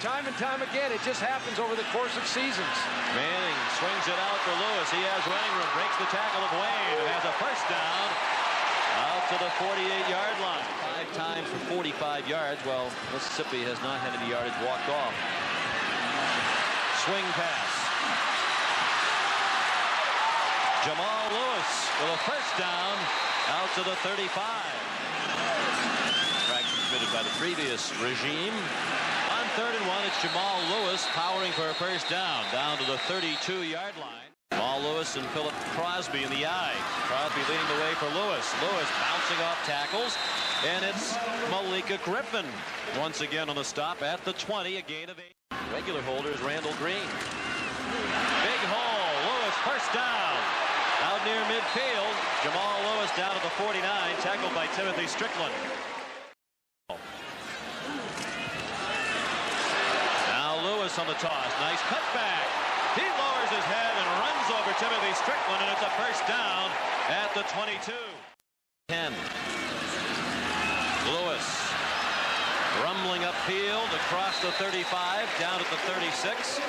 time and time again. It just happens over the course of seasons. Manning swings it out for Lewis. He has running room, breaks the tackle of Wayne, and has a first down out to the 48-yard line. 5 times for 45 yards. Well, Mississippi has not had any yardage walked off. Swing pass. Jamal Lewis with a first down out to the 35. Infraction committed by the previous regime. On 3rd and 1, it's Jamal Lewis powering for a first down to the 32-yard line. Jamal Lewis and Philip Crosby in the eye. Crosby leading the way for Lewis. Lewis bouncing off tackles, and it's Malika Griffin once again on the stop at the 20, a gain of 8. Regular holders Randall Green. Big hole. Lewis first down. Out near midfield. Jamal Lewis down to the 49, tackled by Timothy Strickland. Now Lewis on the toss. Nice cutback. He lowers his head and runs over Timothy Strickland, and it's a first down at the 22. 10. Lewis rumbling upfield across the 35, down at the 36.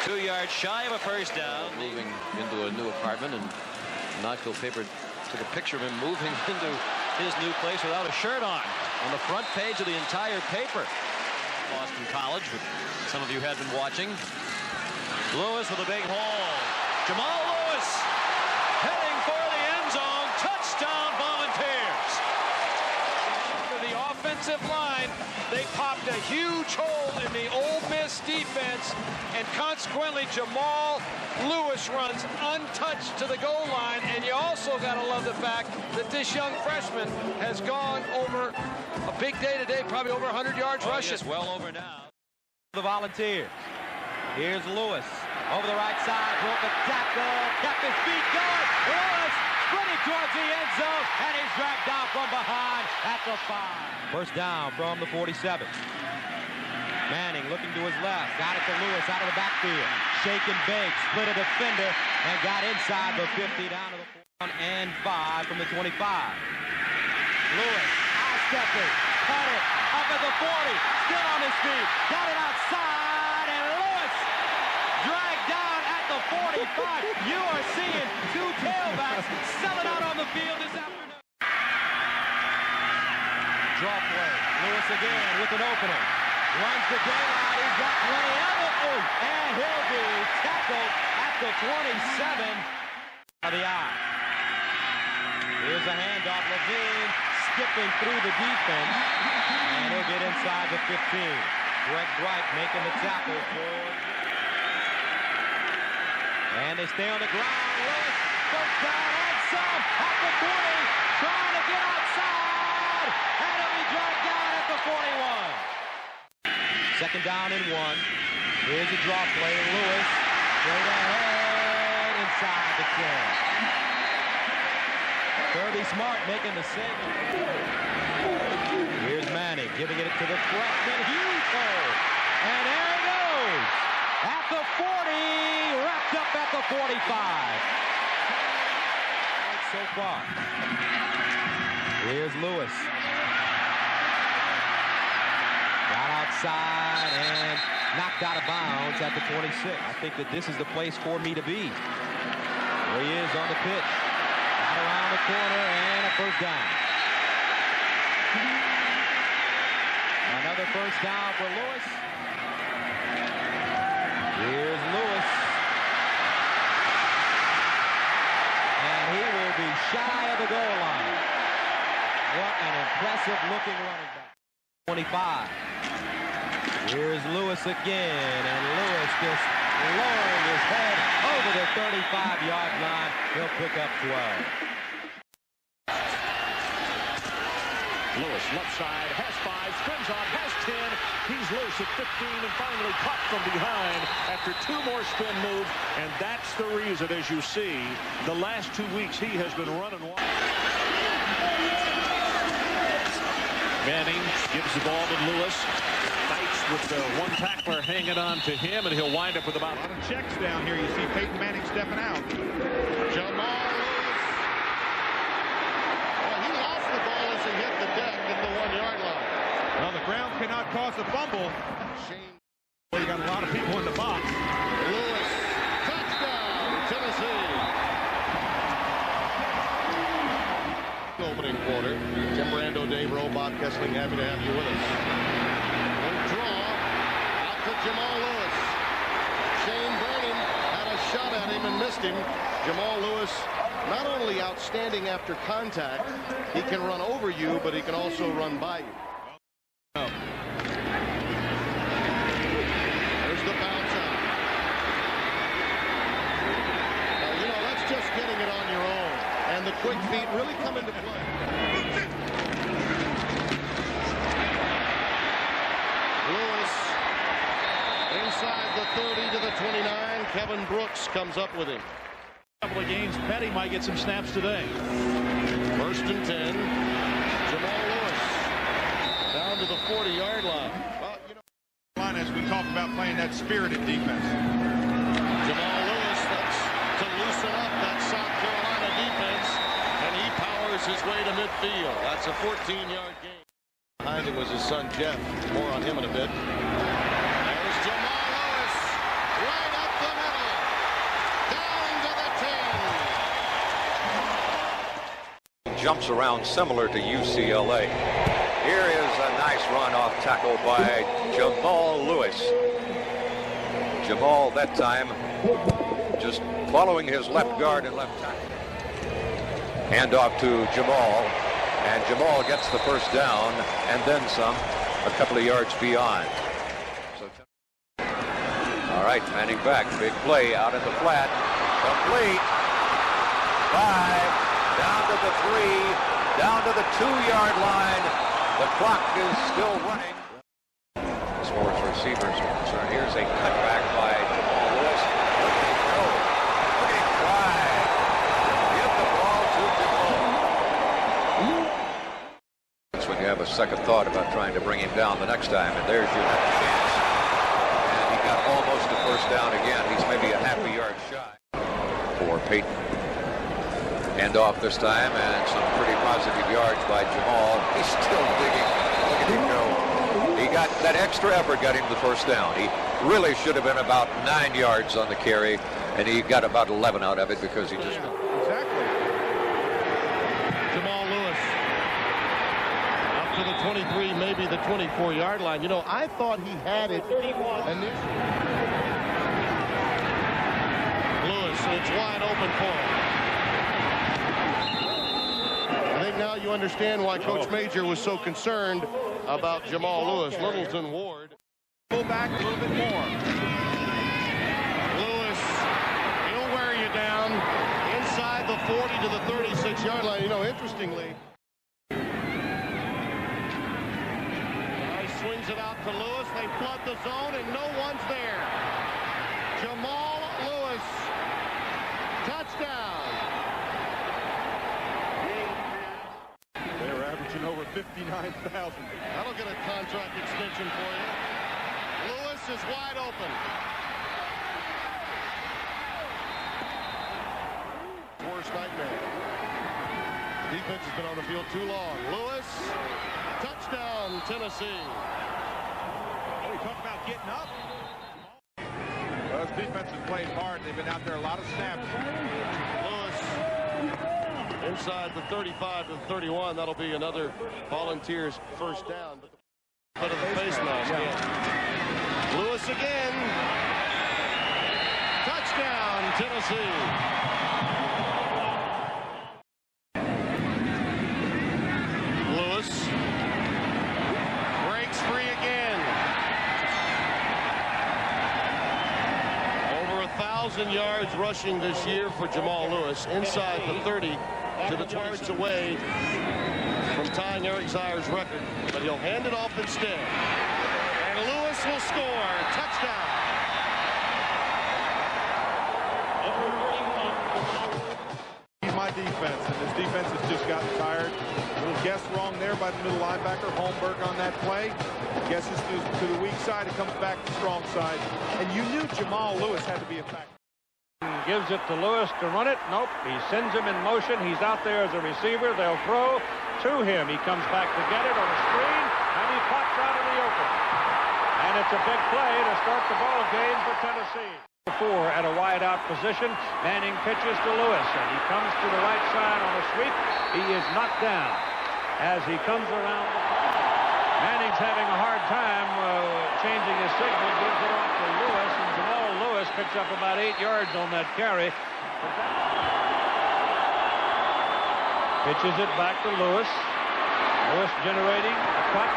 2 yards shy of a first down. Moving into a new apartment, and Knoxville paper took a picture of him moving into his new place without a shirt on the front page of the entire paper. Boston College, which some of you had been watching. Lewis with a big hole. Jamal Lewis heading for the end zone. Touchdown Volunteers. For the offensive line, they popped a huge hole in the Ole Miss defense, and consequently Jamal Lewis runs untouched to the goal line. And you also got to love the fact that this young freshman has gone over a big day today, probably over 100 yards rushing. Yes, well over now. The Volunteers. Here's Lewis over the right side, broke a tackle, kept his feet going. Lewis sprinting towards the end zone, and he's dragged down from behind at the 5. First down from the 47. Manning looking to his left, got it to Lewis out of the backfield. Shake and bake, split a defender, and got inside the 50 down to the 1 and 5 from the 25. Lewis, high-stepping, cut it, up at the 40, still on his feet, got it outside, and Lewis dragged down at the 45. You are seeing 2 tailbacks selling out on the field this afternoon. Draw play, Lewis again with an opener. Runs the daylight, he's got plenty of it, and he'll be tackled at the 27 of the eye. Here's a handoff, Levine skipping through the defense, and he'll get inside the 15. Greg Bright making the tackle for, and they stay on the ground. Lewis, first down and some at the 20, trying to get outside, and he'll be dragged down at the 41. Second down and 1. Here's a draw play. Lewis straight ahead inside the 10. Kirby Smart making the save. Here's Manning giving it to the freshman. Huge hole. And there he goes. At the 40. Wrapped up at the 45. So far. Here's Lewis. Outside and knocked out of bounds at the 26. I think that this is the place for me to be. There he is on the pitch. Out around the corner and a first down. Another first down for Lewis. Here's Lewis. And he will be shy of the goal line. What an impressive looking running back. 25. Here's Lewis again, and Lewis just lowering his head over the 35-yard line. He'll pick up 12. Lewis, left side, has 5, spins on, has 10. He's loose at 15 and finally caught from behind after 2 more spin moves. And that's the reason, as you see, the last 2 weeks he has been running wide. Manning gives the ball to Lewis. Fights with the one tackler hanging on to him, and he'll wind up with about... A lot of checks down here. You see Peyton Manning stepping out. Jamal Lewis. Well, he lost the ball as he hit the deck at the 1-yard line. Well, the ground cannot cause a fumble. Bob Kessling, happy to have you with us. Good draw out to Jamal Lewis. Shane Vernon had a shot at him and missed him. Jamal Lewis, not only outstanding after contact, he can run over you, but he can also run by you. There's the bounce out. Now, you know, that's just getting it on your own. And the quick feet really come into play. Lewis inside the 30 to the 29. Kevin Brooks comes up with him. Couple of games, Petty might get some snaps today. 1st and 10. Jamal Lewis down to the 40-yard line. Well, you know, As we talk about playing that spirited defense. Jamal Lewis, that's to loosen up that South Carolina defense, and he powers his way to midfield. That's a 14-yard gain. Behind him was his son Jeff. More on him in a bit. There's Jamal Lewis, right up the middle, down to the 10. Jumps around similar to UCLA. Here is a nice run off tackle by Jamal Lewis. Jamal that time just following his left guard and left tackle. Hand off to Jamal, and Jamal gets the first down and then some, a couple of yards beyond. So, all right, Manning back, big play out in the flat, complete. 5, down to the 3, down to the 2-yard line. The clock is still running. As far as receivers are concerned, here's a cutback by Jamal Lewis. Looking to go. Looking wide. Get the ball to Jamal. That's when you have a second thought about trying to bring him down the next time, and there's your chance. And he got almost a first down again. He's maybe a half a yard shy for Peyton. Hand off this time, and some pretty positive yards by Jamal. He's still digging. Look at him go. He got that extra effort, got him the first down. He really should have been about 9 yards on the carry, and he got about 11 out of it because he just... Exactly. Jamal Lewis up to the 23, maybe the 24-yard line. You know, I thought he had it initially. Lewis, it's wide open for him. Now you understand why Coach Major was so concerned about Jamal Lewis. Littleton Ward. Go back a little bit more. Lewis, he'll wear you down inside the 40 to the 36-yard line. You know, interestingly, he swings it out to Lewis. They flood the zone, and no one's there. Jamal Lewis, touchdown. Over 59,000. That'll get a contract extension for you. Lewis is wide open. Worst nightmare. The defense has been on the field too long. Lewis, touchdown, Tennessee. Oh, we talk about getting up. Well, this defense is playing hard. They've been out there a lot of snaps. Lewis inside the 35 to the 31. That'll be another Volunteers first down. But of the face mask. Yeah. Lewis again. Touchdown, Tennessee. Lewis breaks free again. Over 1,000 yards rushing this year for Jamal Lewis. Inside the 30 to the yards away from tying Eric Zier's record, but he'll hand it off instead. And Lewis will score. Touchdown. My defense, and this defense has just gotten tired. A little guess wrong there by the middle linebacker, Holmberg, on that play. Guesses to the weak side, it comes back to strong side. And you knew Jamal Lewis had to be a factor. Gives it to Lewis to run it. Nope. He sends him in motion. He's out there as a receiver. They'll throw to him. He comes back to get it on a screen, and he pops out in the open. And it's a big play to start the ball game for Tennessee. 4 at a wide-out position. Manning pitches to Lewis, and he comes to the right side on a sweep. He is knocked down as he comes around the Manning's having a hard time changing his signal. Gives it off to Lewis, and Jamal Lewis picks up about 8 yards on that carry. Pitches it back to Lewis. Lewis generating a cut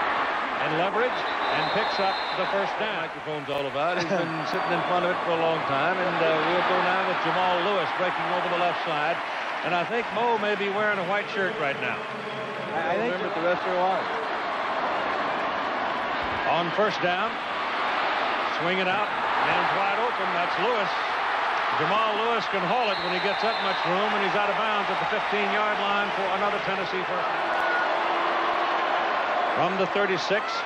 and leverage and picks up the first down. Microphone's all about. He's been sitting in front of it for a long time, and we'll go now with Jamal Lewis breaking over the left side. And I think Mo may be wearing a white shirt right now. I think remember the rest of their lives. On first down, swing it out, man's wide open. That's Lewis. Jamal Lewis can haul it when he gets that much room, and he's out of bounds at the 15-yard line for another Tennessee first. From the 36,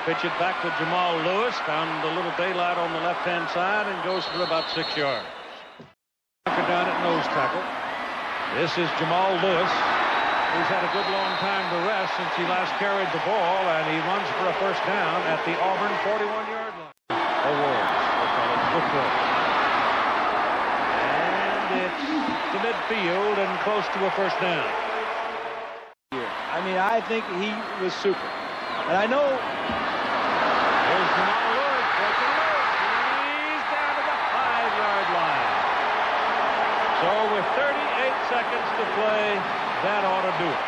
pitch it back to Jamal Lewis. Found a little daylight on the left-hand side and goes for about 6 yards. Down at nose tackle. This is Jamal Lewis, who's had a good long time to rest since he last carried the ball, and he runs for a first down at the Auburn 41-yard line. Awards for college football. It's to midfield and close to a first down. I mean, I think he was super. And I know. Here's Jamal Lewis. He's down to the 5-yard line. So with 38 seconds to play, that ought to do it.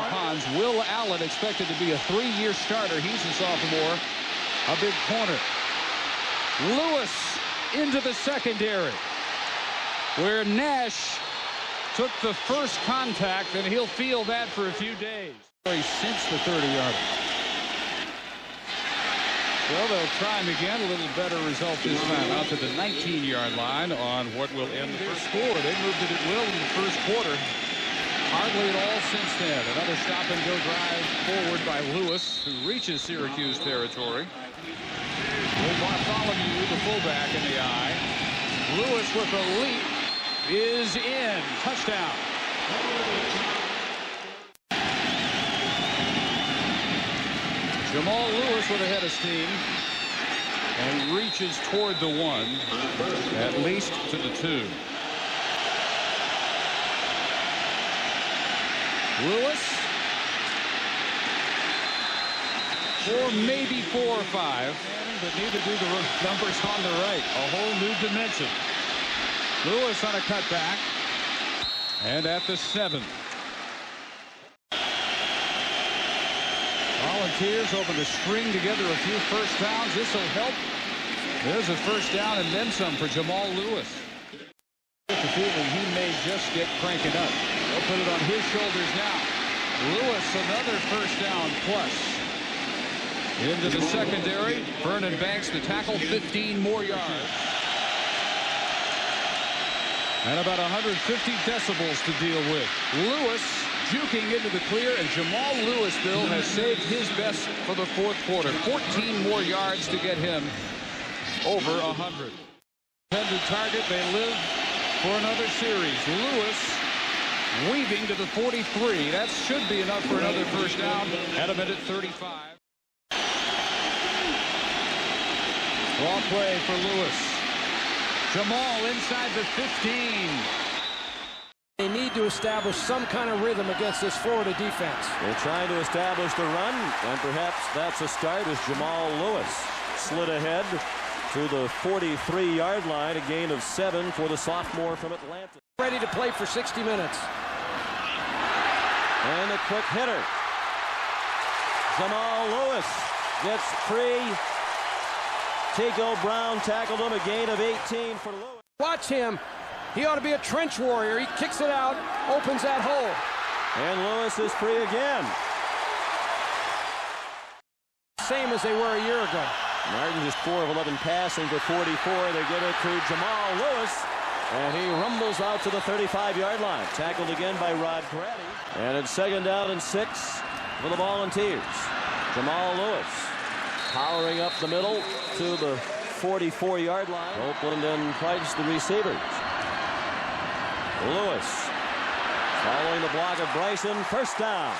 Hans, Will Allen expected to be a 3-year starter. He's a sophomore, a big corner. Lewis into the secondary, where Nash took the first contact, and he'll feel that for a few days. Since the 30-yard. Well, they'll try him again. A little better result this time. Out to the 19-yard line on what will end the first score. They moved it at will in the first quarter. Hardly at all since then. Another stop-and-go drive forward by Lewis, who reaches Syracuse territory. Bartholomew, the fullback, in the eye. Lewis with a leap is in. Touchdown. Jamal Lewis with a head of steam and reaches toward the 1, at least to the 2. Lewis, or maybe 4 or 5, but neither do the numbers on the right. A whole new dimension. Lewis on a cutback, and at the 7. Volunteers hoping to string together a few first downs. This will help. There's a first down and then some for Jamal Lewis. With the feeling he may just get cranking up. They'll put it on his shoulders now. Lewis, another first down plus. Into the secondary. Vernon Banks, the tackle, 15 more yards. And about 150 decibels to deal with. Lewis juking into the clear, and Jamal Lewis, Bill, has saved his best for the fourth quarter. 14 more yards to get him over 100. Intended target, they live for another series. Lewis weaving to the 43. That should be enough for another first down at 1:35. Ball play for Lewis. Jamal inside the 15. They need to establish some kind of rhythm against this Florida defense. They're trying to establish the run, and perhaps that's a start as Jamal Lewis slid ahead to the 43-yard line, a gain of 7 for the sophomore from Atlanta. Ready to play for 60 minutes. And a quick hitter. Jamal Lewis gets free. Tico Brown tackled him, a gain of 18 for Lewis. Watch him. He ought to be a trench warrior. He kicks it out, opens that hole. And Lewis is free again. Same as they were a year ago. Martin just 4 of 11 passing for 44. They give it to Jamal Lewis. And he rumbles out to the 35-yard line. Tackled again by Rod Grady. And it's 2nd down and 6 for the Volunteers. Jamal Lewis powering up the middle to the 44-yard line. Oakland and Price, the receivers. Lewis following the block of Bryson. First down.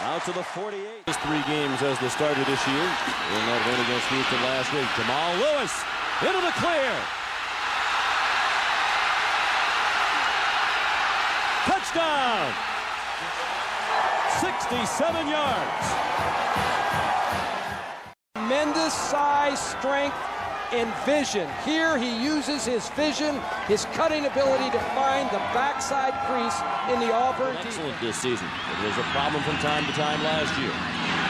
Out to the 48. Just 3 games as the starter this year. In that win against Houston last week. Jamal Lewis into the clear. Touchdown. 67 yards. tremendous size, strength, and vision. Here he uses his vision, his cutting ability to find the backside crease in the Auburn. Excellent this season. It was a problem from time to time last year.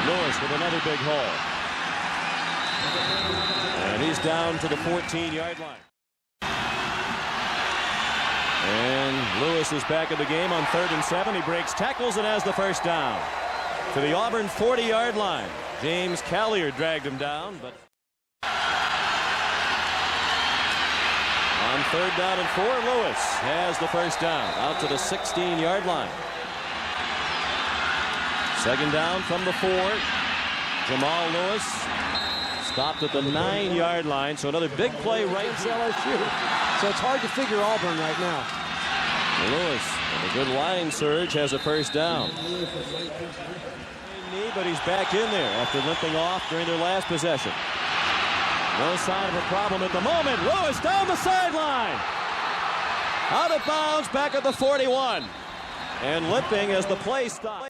Lewis with another big hole. And he's down to the 14-yard line. And Lewis is back in the game on 3rd and 7. He breaks tackles and has the first down. To the Auburn 40-yard line. James Callier dragged him down, but on 3rd down and 4, Lewis has the first down out to the 16-yard line. 2nd down from the 4. Jamal Lewis stopped at the 9-yard line, so another big play right to LSU. So it's hard to figure Auburn right now. Lewis, with a good line surge, has a first down. But he's back in there after limping off during their last possession. No sign of a problem at the moment. Lewis down the sideline. Out of bounds, back at the 41. And limping as the play stops.